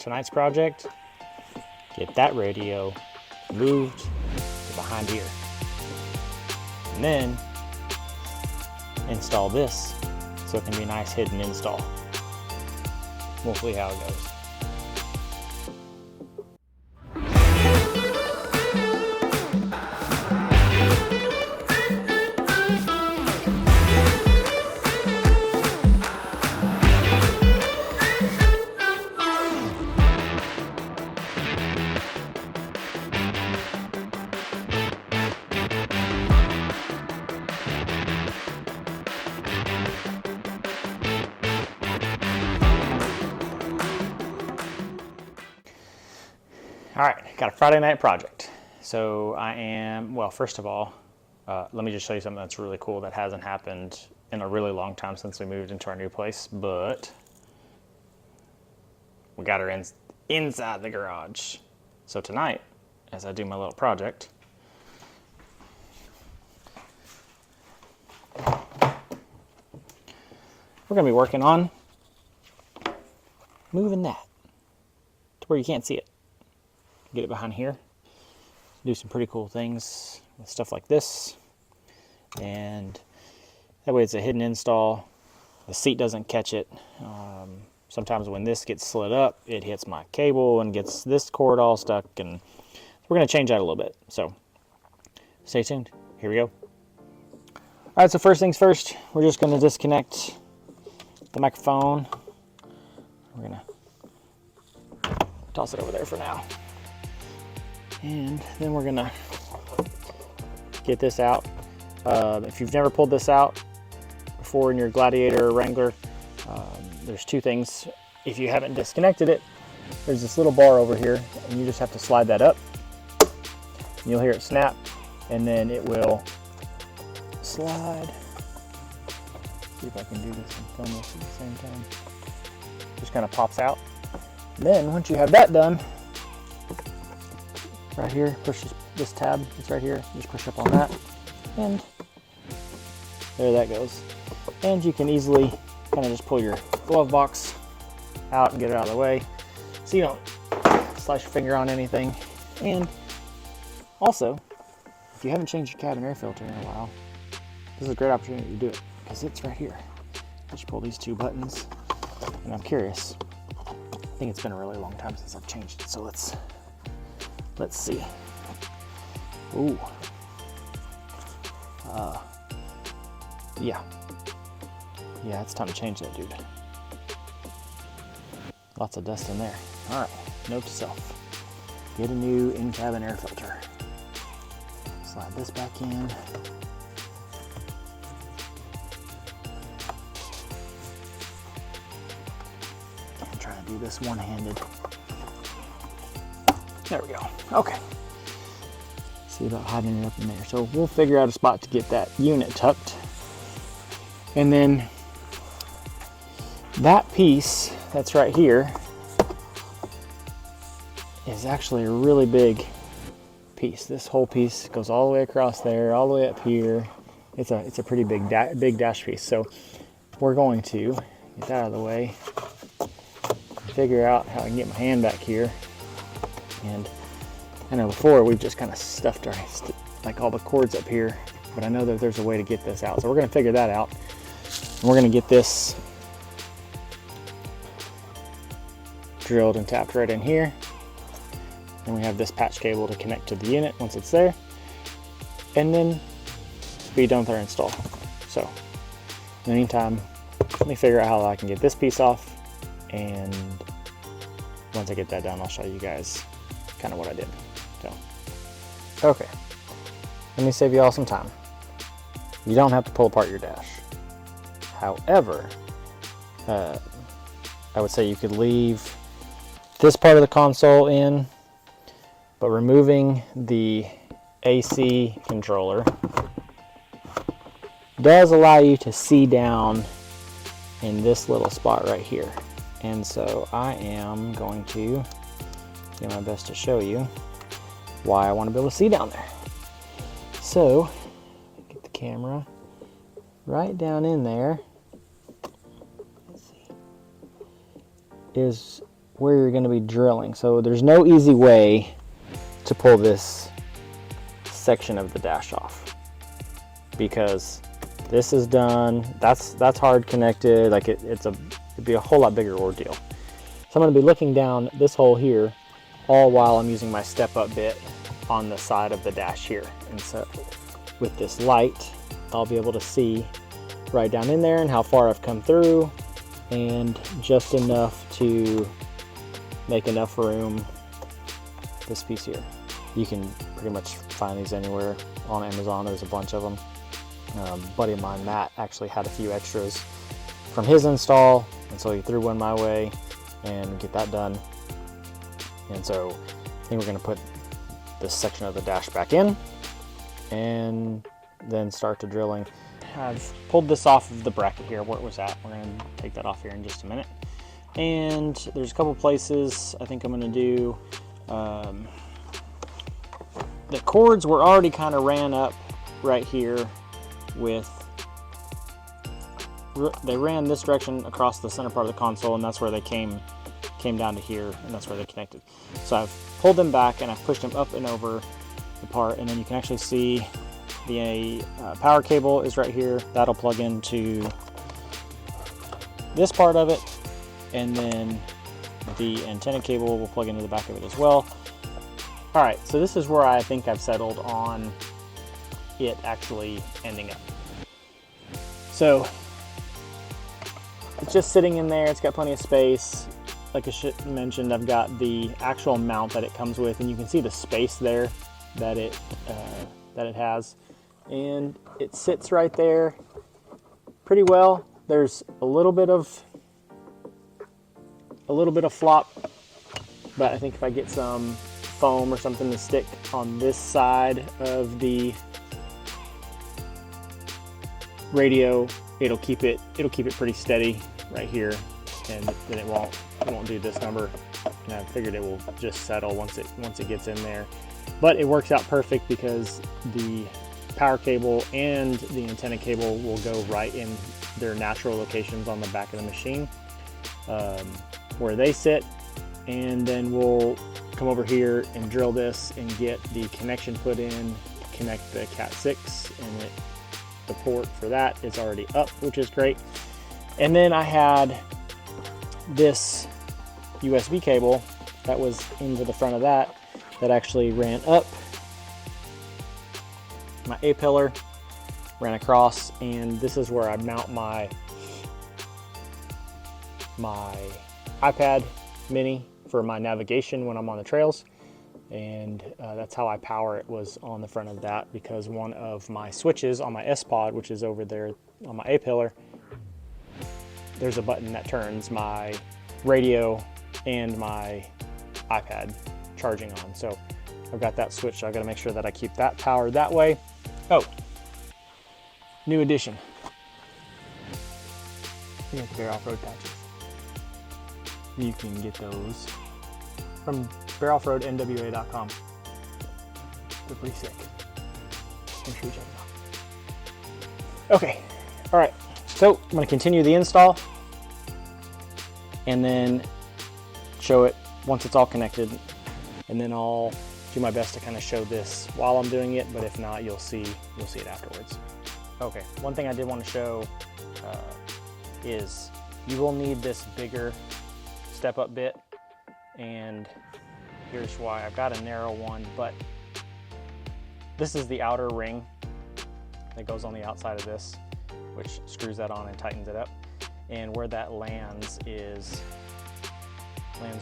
tonight's project, get that radio moved to behind here. And then install this so it can be a nice hidden install. We'll see how it goes. All right, got a Friday night project. So I am, well, first of all, let me just show you something that's really cool that hasn't happened in a really long time since we moved into our new place, but we got her inside the garage. So tonight, as I do my little project, we're gonna be working on moving that to where you can't see it. Get it behind here, do some pretty cool things with stuff like this, and that way it's a hidden install. The seat doesn't catch it. Sometimes when this gets slid up, it hits my cable and gets this cord all stuck, and we're going to change that a little bit. So stay tuned. Here we go. All right, so first things first, we're just going to disconnect the microphone. We're going to toss it over there for now. And then we're gonna get this out. If you've never pulled this out before in your Gladiator or Wrangler, there's two things. If you haven't disconnected it, there's this little bar over here, and you just have to slide that up. And you'll hear it snap, and then it will slide. See if I can do this and film this at the same time. Just kind of pops out. And then once you have that done, right here, push this tab, it's right here, just push up on that, and there that goes. And you can easily kind of just pull your glove box out and get it out of the way, so you don't slice your finger on anything. And also, if you haven't changed your cabin air filter in a while, this is a great opportunity to do it, because it's right here. Just pull these two buttons, and I'm curious, I think it's been a really long time since I've changed it, so let's see. Ooh. Yeah, it's time to change that, dude. Lots of dust in there. All right, note to self. Get a new in-cabin air filter. Slide this back in. I'm trying to do this one-handed. There we go. Okay. See about hiding it up in there. So we'll figure out a spot to get that unit tucked. And then that piece that's right here is actually a really big piece. This whole piece goes all the way across there, all the way up here. It's a pretty big dash piece. So we're going to get that out of the way, figure out how I can get my hand back here. And I know before we've just kind of stuffed like all the cords up here, but I know that there's a way to get this out. So we're going to figure that out. And we're going to get this drilled and tapped right in here. And we have this patch cable to connect to the unit once it's there. And then be done with our install. So in the meantime, let me figure out how I can get this piece off. And once I get that done, I'll show you guys kind of what I did. So, okay, let me save you all some time. You don't have to pull apart your dash. However, I would say you could leave this part of the console in, but removing the AC controller does allow you to see down in this little spot right here. And so I am going to do my best to show you why I want to be able to see down there. So, get the camera right down in there. Let's see. Is where you're going to be drilling. So there's no easy way to pull this section of the dash off, because this is done, that's hard connected, like it'd be a whole lot bigger ordeal. So I'm going to be looking down this hole here, all while I'm using my step-up bit on the side of the dash here. And so with this light, I'll be able to see right down in there and how far I've come through, and just enough to make enough room. This piece here, you can pretty much find these anywhere on Amazon. There's a bunch of them. Buddy of mine, Matt, actually had a few extras from his install, and so he threw one my way and get that done. And so I think we're going to put this section of the dash back in and then start the drilling. I've pulled this off of the bracket here where it was at. We're going to take that off here in just a minute. And there's a couple places I think I'm going to do. The cords were already kind of ran up right here they ran this direction across the center part of the console, and that's where they came down to here, and that's where they connected. So I've pulled them back and I've pushed them up and over the part, and then you can actually see the power cable is right here. That'll plug into this part of it, and then the antenna cable will plug into the back of it as well. All right, so this is where I think I've settled on it actually ending up. So it's just sitting in there. It's got plenty of space. Like I mentioned, I've got the actual mount that it comes with, and you can see the space there that it has, and it sits right there pretty well. There's a little bit of flop, but I think if I get some foam or something to stick on this side of the radio, it'll keep it pretty steady right here, and then it won't do this number. And I figured it will just settle once it gets in there. But it works out perfect because the power cable and the antenna cable will go right in their natural locations on the back of the machine, where they sit. And then we'll come over here and drill this and get the connection put in, connect the Cat 6, and the port for that is already up, which is great. And then I had this USB cable that was into the front of that actually ran up my A-pillar, ran across, and this is where I mount my iPad mini for my navigation when I'm on the trails. And that's how I power it, was on the front of that, because one of my switches on my S-Pod, which is over there on my A-pillar, there's a button that turns my radio and my iPad charging on. So I've got that switched. So I've got to make sure that I keep that powered that way. Oh, new addition. You got the BOR Off-Road patches. You can get those from BOR NWA.com. They're pretty sick. Make sure you check them out. Okay, all right. So I'm going to continue the install and then show it once it's all connected, and then I'll do my best to kind of show this while I'm doing it, but if not, you'll see it afterwards. Okay, one thing I did want to show is you will need this bigger step-up bit, and here's why. I've got a narrow one, but this is the outer ring that goes on the outside of this, which screws that on and tightens it up. And where that lands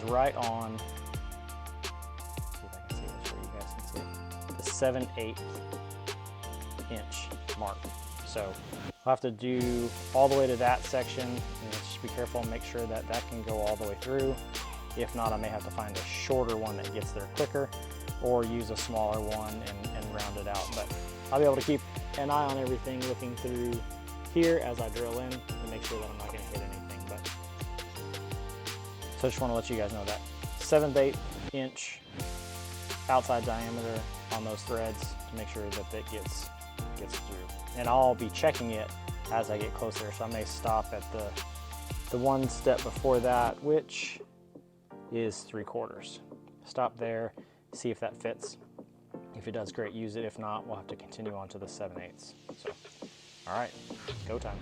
right on, see if I can see this for you guys can see it, the 7/8 inch mark. So I'll have to do all the way to that section, and just be careful and make sure that that can go all the way through. If not, I may have to find a shorter one that gets there quicker, or use a smaller one and round it out. But I'll be able to keep an eye on everything, looking through here as I drill in to make sure that I'm not going to hit anything. But so I just want to let you guys know that 7/8 inch outside diameter on those threads to make sure that it gets through. And I'll be checking it as I get closer, so I may stop at the one step before that, which is 3/4. Stop there, see if that fits. If it does, great, use it. If not, we'll have to continue on to the 7/8. So, all right, go time.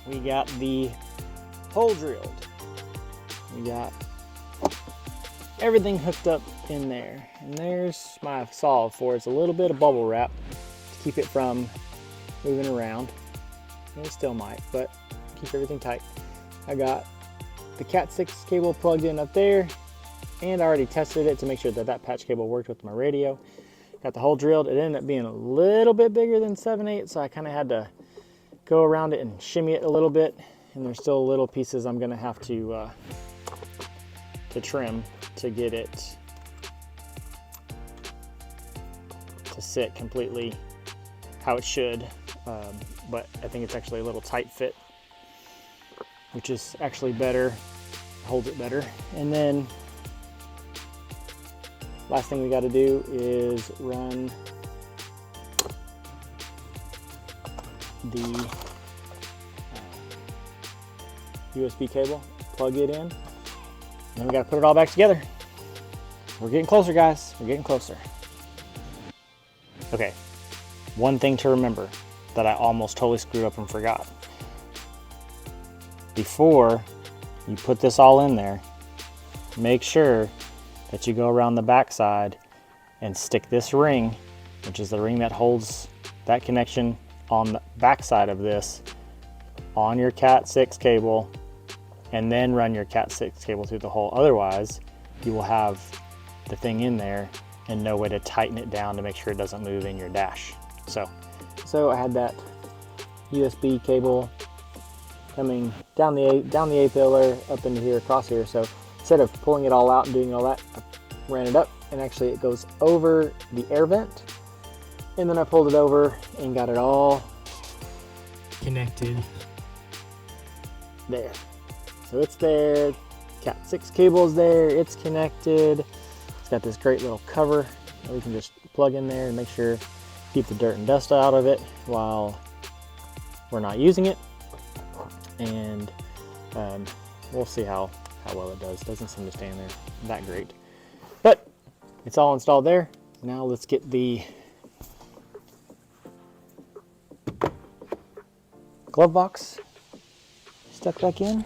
We got the hole drilled. We got everything hooked up in there. And there's my solve for it. It's a little bit of bubble wrap to keep it from moving around. And it still might, but keep everything tight. I got the Cat 6 cable plugged in up there, and I already tested it to make sure that that patch cable worked with my radio. Got the hole drilled. It ended up being a little bit bigger than 7/8, so I kind of had to go around it and shimmy it a little bit, and there's still little pieces I'm gonna have to trim to get it to sit completely how it should, but I think it's actually a little tight fit, which is actually better, holds it better. And then last thing we got to do is run the USB cable, plug it in, and then we got to put it all back together. We're getting closer, guys. We're getting closer. Okay, one thing to remember that I almost totally screwed up and forgot. Before you put this all in there, make sure that you go around the back side and stick this ring, which is the ring that holds that connection on the back side of this, on your Cat 6 cable, and then run your Cat 6 cable through the hole. Otherwise, you will have the thing in there and no way to tighten it down to make sure it doesn't move in your dash. So I had that USB cable coming down the A-pillar up into here, across here. So instead of pulling it all out and doing all that, I ran it up, and actually it goes over the air vent. And then I pulled it over and got it all connected there. So it's there, Cat 6 cable's there, it's connected. It's got this great little cover that we can just plug in there and make sure, keep the dirt and dust out of it while we're not using it. And we'll see how well it does. Doesn't seem to stay in there that great. But it's all installed there. Now let's get the glove box stuck back in.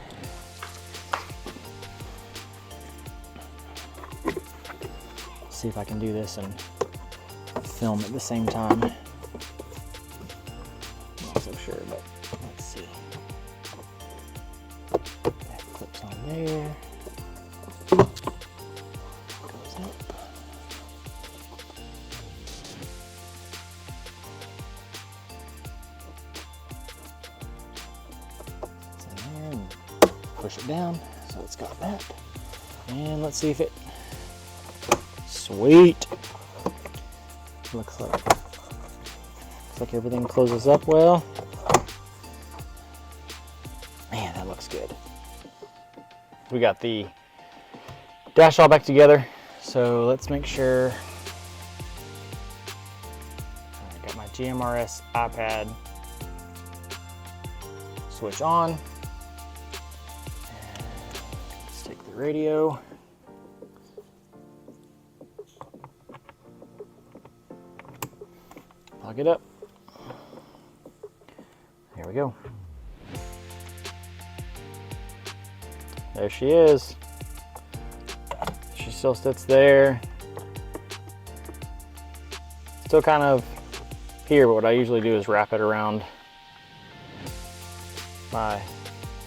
See if I can do this and film at the same time. I'm not so sure, but let's see. That clips on there. Goes up. It's in there, and push it down so it's got that. And let's see if it. Sweet. Looks like everything closes up well. Man, that looks good. We got the dash all back together, so let's make sure. I got my GMRS iPad switch on. Let's take the radio. Plug it up. Here we go. There she is. She still sits there. Still kind of here, but what I usually do is wrap it around my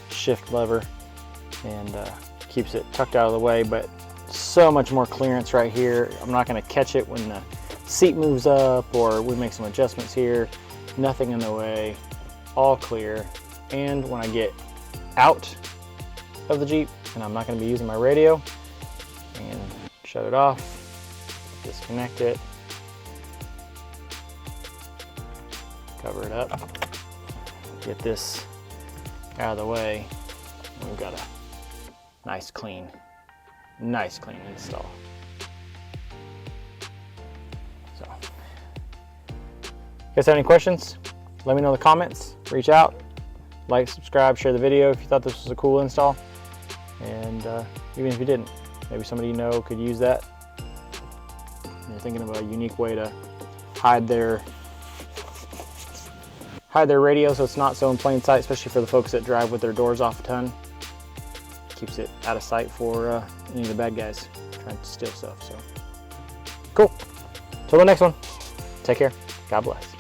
shift lever and keeps it tucked out of the way, but so much more clearance right here. I'm not going to catch it when the seat moves up or we make some adjustments here. nothing in the way, all clear. And when I get out of the Jeep and I'm not going to be using my radio, and shut it off, disconnect it, cover it up, get this out of the way, and we've got a nice clean install. So, if you guys have any questions, let me know in the comments, reach out, like, subscribe, share the video if you thought this was a cool install, and even if you didn't, maybe somebody you know could use that. You're thinking of a unique way to hide their radio so it's not so in plain sight, especially for the folks that drive with their doors off a ton. Keeps it out of sight for any of the bad guys trying to steal stuff. So cool. Till the next one. Take care. God bless.